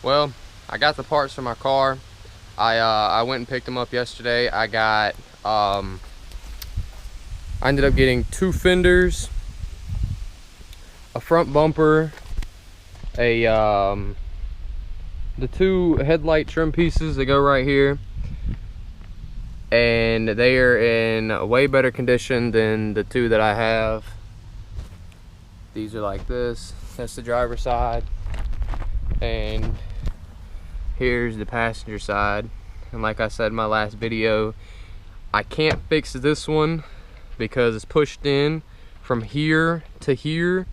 Well, I got the parts for my car. I went and picked them up yesterday. I ended up getting 2 fenders, a front bumper, the 2 headlight trim pieces that go right here, and they are in a way better condition than the 2 that I have. These are like this. That's the driver's side, and here's the passenger side. And like I said in my last video, I can't fix this one because it's pushed in from here to here,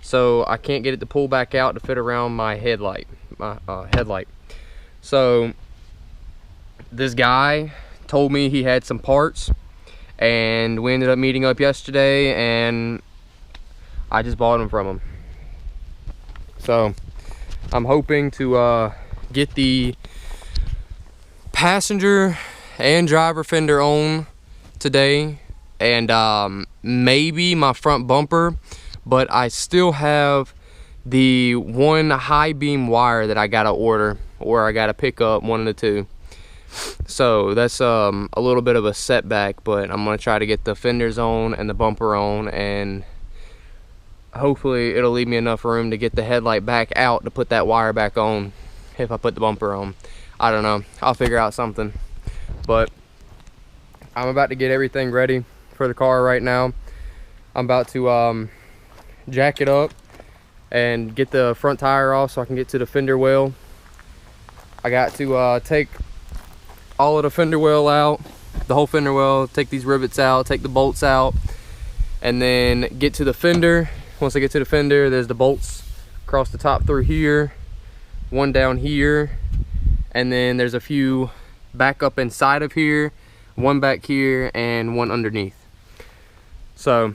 so I can't get it to pull back out to fit around my headlight. So this guy told me he had some parts, and we ended up meeting up yesterday, and I just bought them from him. So I'm hoping to get the passenger and driver fender on today, and maybe my front bumper, but I still have the one high beam wire that I gotta order, or I gotta pick up, one of the 2. So that's a little bit of a setback, but I'm gonna try to get the fenders on and the bumper on, and hopefully it'll leave me enough room to get the headlight back out to put that wire back on if I put the bumper on. I don't know, I'll figure out something. But I'm about to get everything ready for the car right now. I'm about to jack it up and get the front tire off so I can get to the fender well. I got to take all of the fender well out, the whole fender well, take these rivets out, take the bolts out, and then get to the fender. Once I get to the fender, there's the bolts across the top through here, one down here, and then there's a few back up inside of here, one back here, and one underneath. So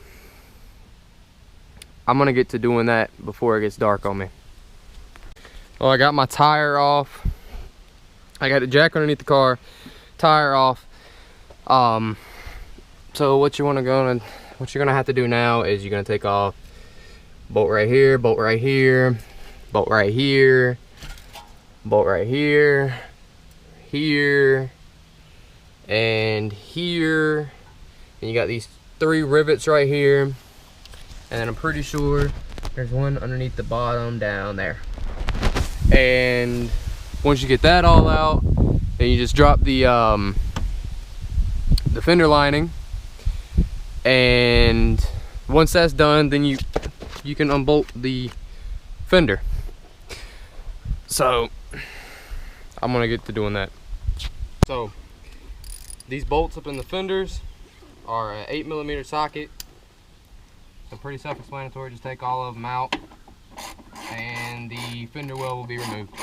I'm gonna get to doing that before it gets dark on me. Well, I got my tire off. I got the jack underneath the car, tire off. So what you're gonna have to do now is you're gonna take off bolt right here, bolt right here, bolt right here, bolt right here, here, and here. And you got these 3 rivets right here, and then I'm pretty sure there's one underneath the bottom down there. And once you get that all out, then you just drop the fender lining, and once that's done, then you can unbolt the fender. So I'm gonna get to doing that. So these bolts up in the fenders are an 8mm socket. So pretty self-explanatory. Just take all of them out, and the fender well will be removed.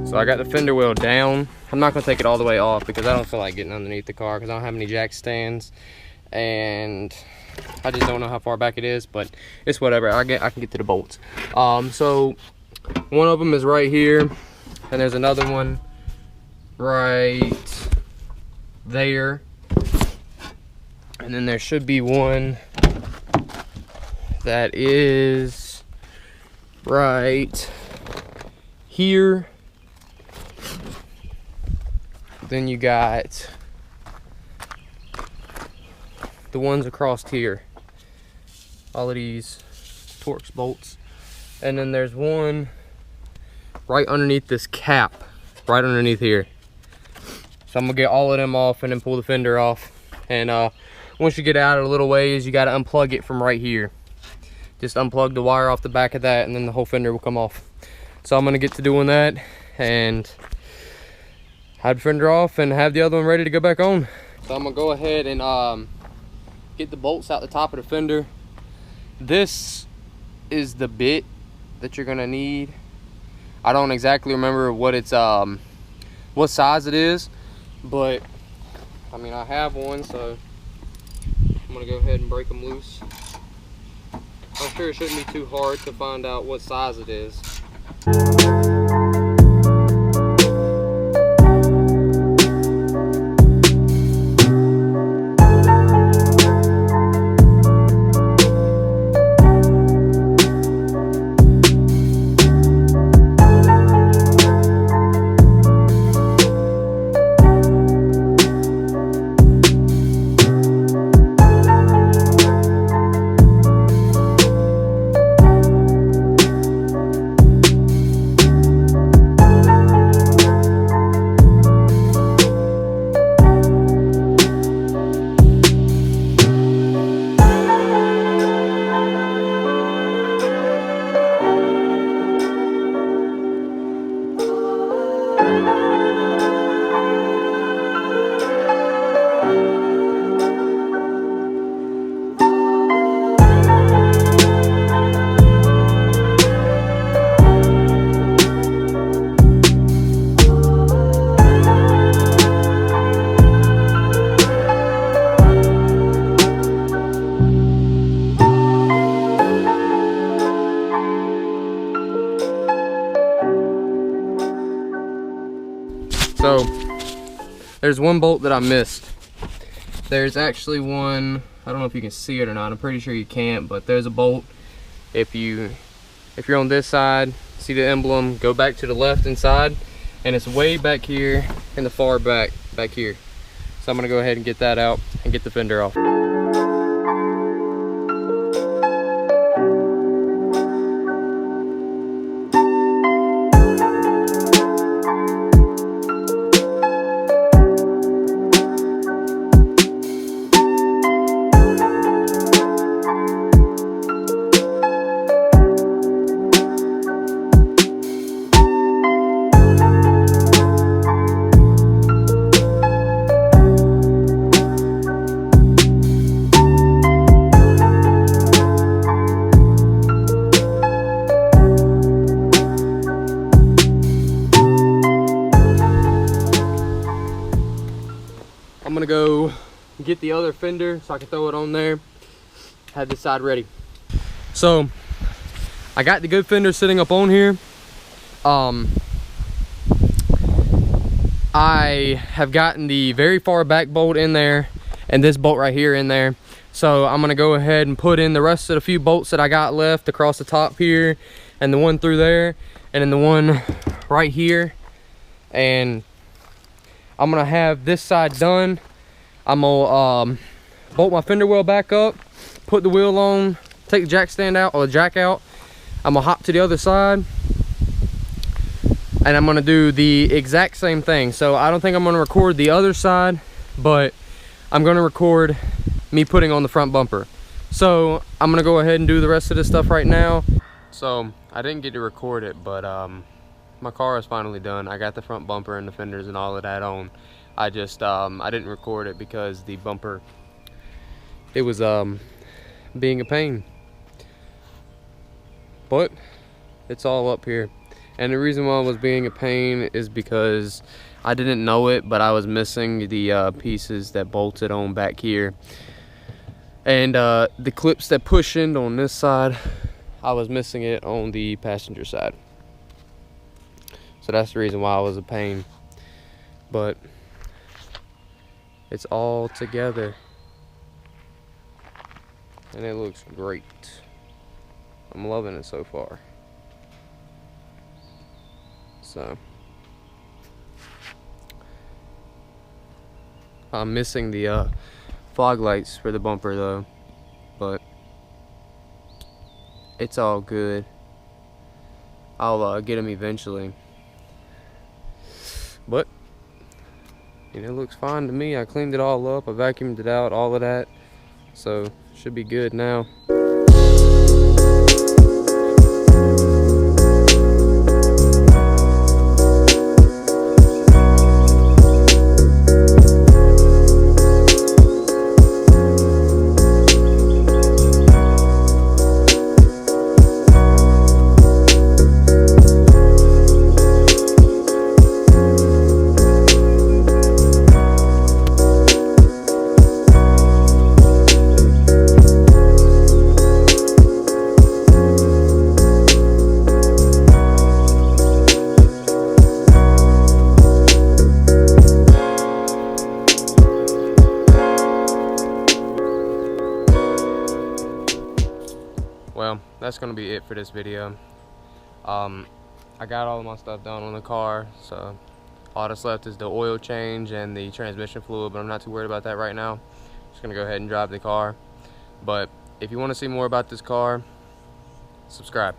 So I got the fender well down. I'm not gonna take it all the way off because I don't feel like getting underneath the car because I don't have any jack stands, and I just don't know how far back it is, but it's whatever. I can get to the bolts. So one of them is right here, and there's another one right there, and then there should be one that is right here. Then you got the ones across here, all of these Torx bolts, and then there's one right underneath this cap, right underneath here. So I'm gonna get all of them off and then pull the fender off And once you get out a little ways, you got to unplug it from right here. Just unplug the wire off the back of that, and then the whole fender will come off. So I'm gonna get to doing that and have the fender off and have the other one ready to go back on. So I'm gonna go ahead and get the bolts out the top of the fender. This is the bit that you're gonna need. I don't exactly remember what it's what size it is, but I mean, I have one, so I'm gonna go ahead and break them loose. I'm sure it shouldn't be too hard to find out what size it is. So there's one bolt that I missed. There's actually one, I don't know if you can see it or not, I'm pretty sure you can't, but there's a bolt. If you're on this side, see the emblem, go back to the left inside, and it's way back here in the far back here. So I'm gonna go ahead and get that out and get the fender off. I'm gonna go get the other fender so I can throw it on there. Have this side ready. So I got the good fender sitting up on here. I have gotten the very far back bolt in there and this bolt right here in there. So I'm gonna go ahead and put in the rest of the few bolts that I got left across the top here, and the one through there, and then the one right here. And I'm gonna have this side done. I'm gonna bolt my fender well back up, put the wheel on, take the jack stand out or the jack out. I'm gonna hop to the other side, and I'm gonna do the exact same thing. So I don't think I'm gonna record the other side, but I'm gonna record me putting on the front bumper. So I'm gonna go ahead and do the rest of this stuff right now. So I didn't get to record it, but my car is finally done. I got the front bumper and the fenders and all of that on. I just I didn't record it because the bumper, it was being a pain. But it's all up here. And the reason why it was being a pain is because I didn't know it, but I was missing the pieces that bolted on back here. And the clips that push in on this side, I was missing it on the passenger side. So that's the reason why it was a pain. But it's all together. And it looks great. I'm loving it so far. So I'm missing the fog lights for the bumper though, but it's all good. I'll get them eventually. But and it looks fine to me. I cleaned it all up, I vacuumed it out, all of that, so should be good now. Well, that's gonna be it for this video. I got all of my stuff done on the car, so all that's left is the oil change and the transmission fluid, but I'm not too worried about that right now. Just gonna go ahead and drive the car. But if you want to see more about this car, subscribe.